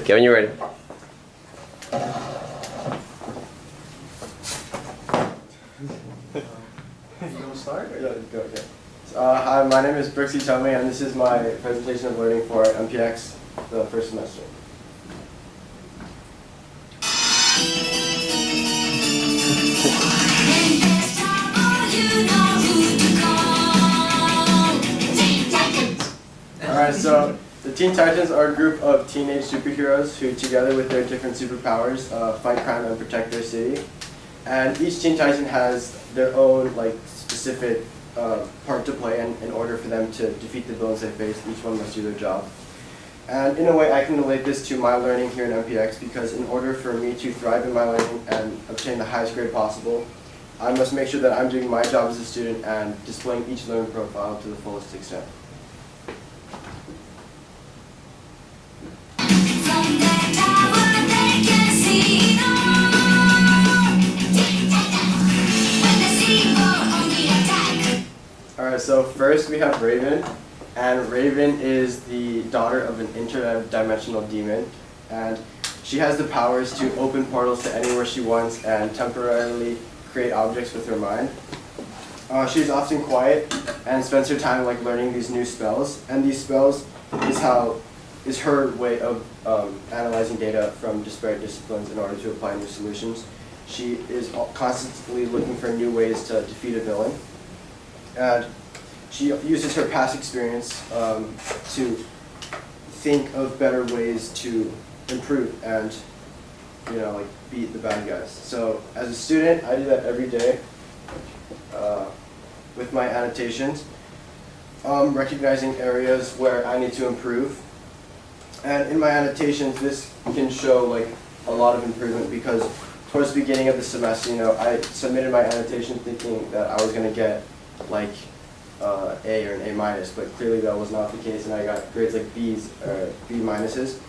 Okay, when you're ready. You want to start? Or go, okay. Hi, my name is Brooks Hitomi, and this is my presentation of learning for MPX, the first semester. Alright, so the Teen Titans are a group of teenage superheroes who, together with their different superpowers, fight crime and protect their city. And each Teen Titan has their own specific part to play in order for them to defeat the villains they face. Each one must do their job. And in a way, I can relate this to my learning here in MPX because in order for me to thrive in my learning and obtain the highest grade possible, I must make sure that I'm doing my job as a student and displaying each learning profile to the fullest extent. Alright, so first we have Raven, and Raven is the daughter of an interdimensional demon, and she has the powers to open portals to anywhere she wants and temporarily create objects with her mind. She's often quiet and spends her time learning these new spells, and these spells is her way of analyzing data from disparate disciplines in order to apply new solutions. She is constantly looking for new ways to defeat a villain. And she uses her past experience to think of better ways to improve and, beat the bad guys. So as a student, I do that every day with my annotations, recognizing areas where I need to improve. And in my annotations, this can show a lot of improvement because towards the beginning of the semester, I submitted my annotation thinking that I was going to get A or an A minus, but clearly that was not the case, and I got grades like B's or B minuses.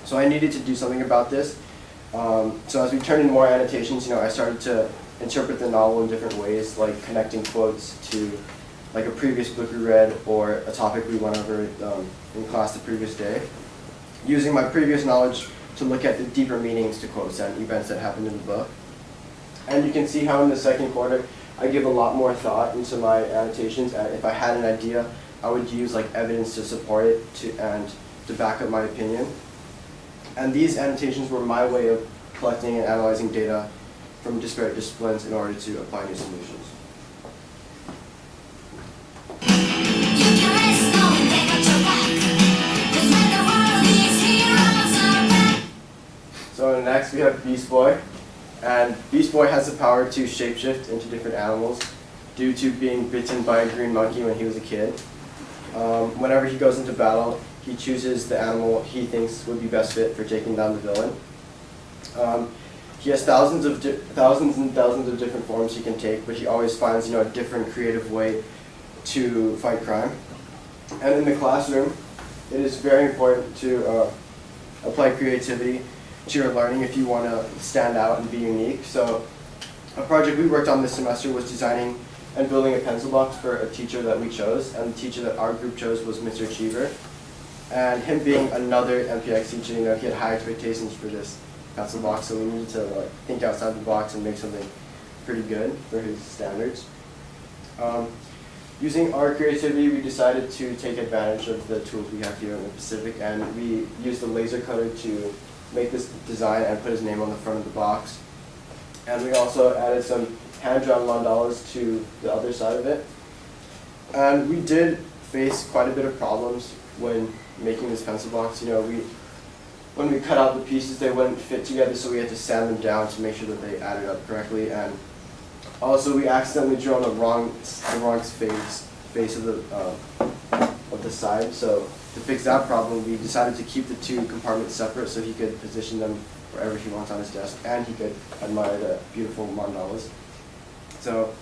So I needed to do something about this. So as we turned in more annotations, I started to interpret the novel in different ways, like connecting quotes to a previous book we read or a topic we went over in class the previous day, using my previous knowledge to look at the deeper meanings to quotes and events that happened in the book. And you can see how in the second quarter, I give a lot more thought into my annotations, and if I had an idea, I would use evidence to support it and to back up my opinion. And these annotations were my way of collecting and analyzing data from disparate disciplines in order to apply new solutions. So next we have Beast Boy. And Beast Boy has the power to shapeshift into different animals due to being bitten by a green monkey when he was a kid. Whenever he goes into battle, he chooses the animal he thinks would be best fit for taking down the villain. He has thousands and thousands of different forms he can take, but he always finds a different creative way to fight crime. And in the classroom, it is very important to apply creativity to your learning if you want to stand out and be unique. So a project we worked on this semester was designing and building a pencil box for a teacher that we chose, and the teacher that our group chose was Mr. Cheever. And him being another MPX teacher, he had high expectations for this pencil box, so we needed to think outside the box and make something pretty good for his standards. Using our creativity, we decided to take advantage of the tools we have here in the Pacific, and we used a laser cutter to make this design and put his name on the front of the box. And we also added some hand-drawn mandalas to the other side of it. And we did face quite a bit of problems when making this pencil box. When we cut out the pieces, they wouldn't fit together, so we had to sand them down to make sure that they added up correctly. And also, we accidentally drew on the wrong face of the side. So to fix that problem, we decided to keep the two compartments separate so he could position them wherever he wants on his desk, and he could admire the beautiful mandalas. So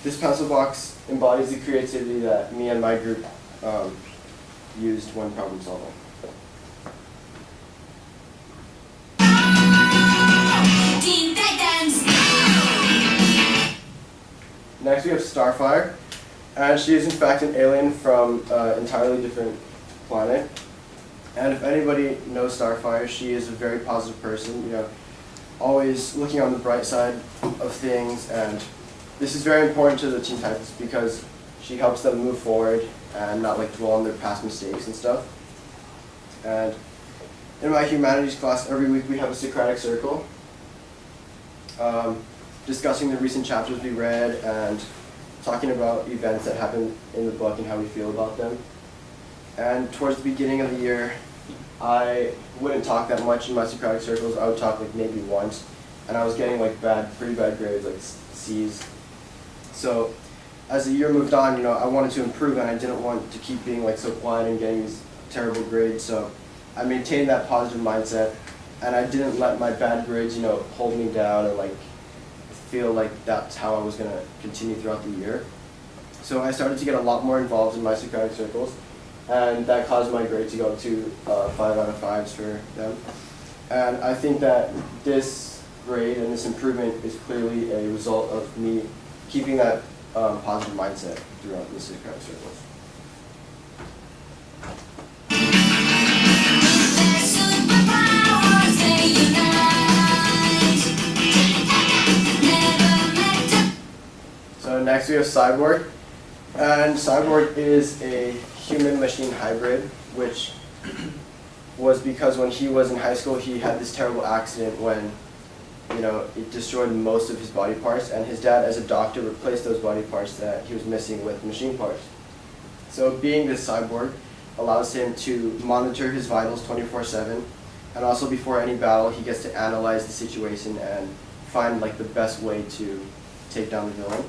this pencil box embodies the creativity that me and my group used when problem solving. Next we have Starfire, and she is in fact an alien from an entirely different planet. And if anybody knows Starfire, she is a very positive person, always looking on the bright side of things, and this is very important to the Teen Titans because she helps them move forward and not dwell on their past mistakes and stuff. And in my humanities class, every week we have a Socratic circle, discussing the recent chapters we read and talking about events that happened in the book and how we feel about them. And towards the beginning of the year, I wouldn't talk that much in my Socratic circles. I would talk maybe once, and I was getting pretty bad grades, like C's. So as the year moved on, I wanted to improve, and I didn't want to keep being so quiet and getting these terrible grades. So I maintained that positive mindset, and I didn't let my bad grades, hold me down and feel like that's how I was going to continue throughout the year. So I started to get a lot more involved in my Socratic circles, and that caused my grade to go to 5 out of 5s for them. And I think that this grade and this improvement is clearly a result of me keeping that positive mindset throughout the Socratic circles. So next we have Cyborg, and Cyborg is a human-machine hybrid, which was because when he was in high school he had this terrible accident when it destroyed most of his body parts, and his dad as a doctor replaced those body parts that he was missing with machine parts. So being this cyborg allows him to monitor his vitals 24/7, and also before any battle he gets to analyze the situation and find the best way to take down the villain.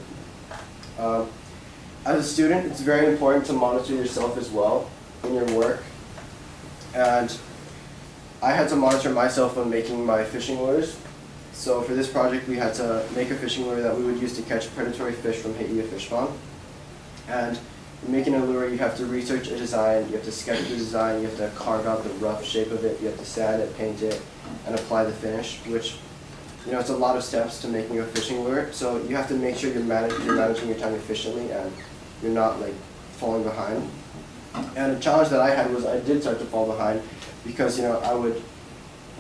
As a student, it's very important to monitor yourself as well in your work, and I had to monitor myself when making my fishing lures. So for this project we had to make a fishing lure that we would use to catch predatory fish from Haiti fish pond. And in making a lure you have to research a design, you have to sketch the design, you have to carve out the rough shape of it, you have to sand it, paint it, and apply the finish, which it's a lot of steps to making a fishing lure. So you have to make sure you're managing your time efficiently and you're not falling behind. And a challenge that I had was I did start to fall behind because I would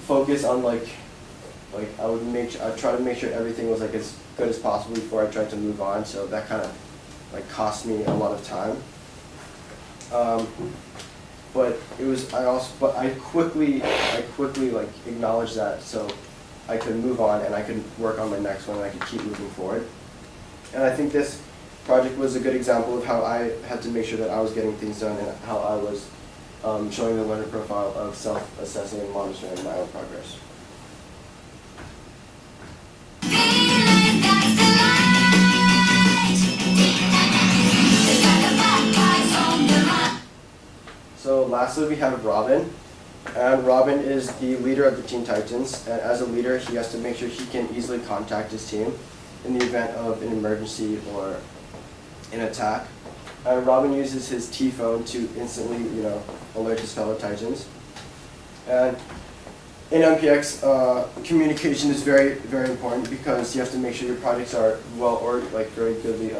focus on I'd try to make sure everything was as good as possible before I tried to move on. So that kind of cost me a lot of time. But I quickly acknowledged that, so I could move on and I could work on my next one and I could keep moving forward. And I think this project was a good example of how I had to make sure that I was getting things done and how I was showing the learner profile of self-assessing and monitoring my own progress. So lastly we have Robin. And Robin is the leader of the Teen Titans, and as a leader he has to make sure he can easily contact his team in the event of an emergency or an attack. And Robin uses his T-phone to instantly, alert his fellow Titans. And in MPX, communication is very, very important because you have to make sure your projects are very goodly,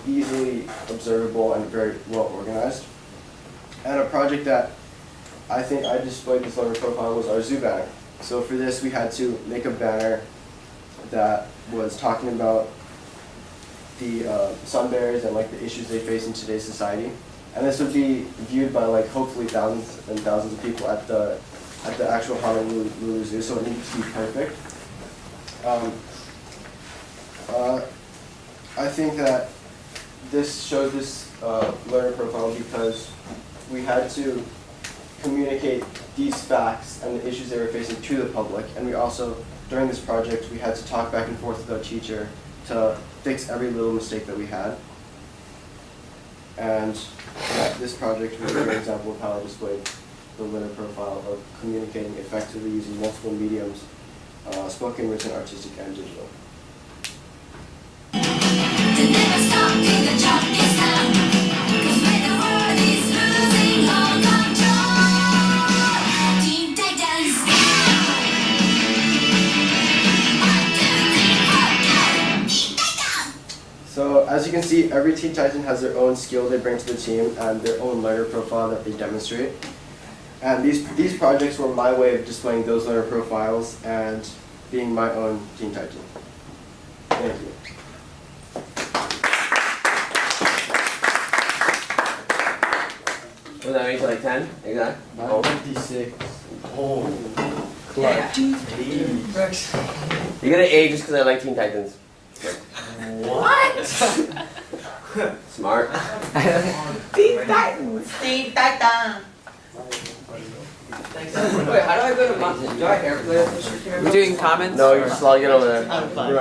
easily observable and very well organized. And a project that I think I displayed this learner profile was our zoo banner. So for this we had to make a banner that was talking about the sun bears and the issues they face in today's society. And this would be viewed by hopefully thousands and thousands of people at the actual Honolulu Zoo, so it needed to be perfect. I think that this shows this learner profile because we had to communicate these facts and the issues they were facing to the public, and we also, during this project, we had to talk back and forth with our teacher to fix every little mistake that we had. And this project was a great example of how I displayed the learner profile of communicating effectively using multiple mediums, spoken, written, artistic, and digital. So as you can see, every Teen Titan has their own skill they bring to the team and their own learner profile that they demonstrate. And these projects were my way of displaying those learner profiles and being my own Teen Titan. Thank you. Was that make it like 10? Exactly? Oh. 56. Oh. Yeah. Brooks. You get an A just because I like Teen Titans. What? Smart. Teen Titans. Teen Titans. Wait, how do I go to my? Do I airplay this? We're doing comments? No, you just log it over there. I'm fine.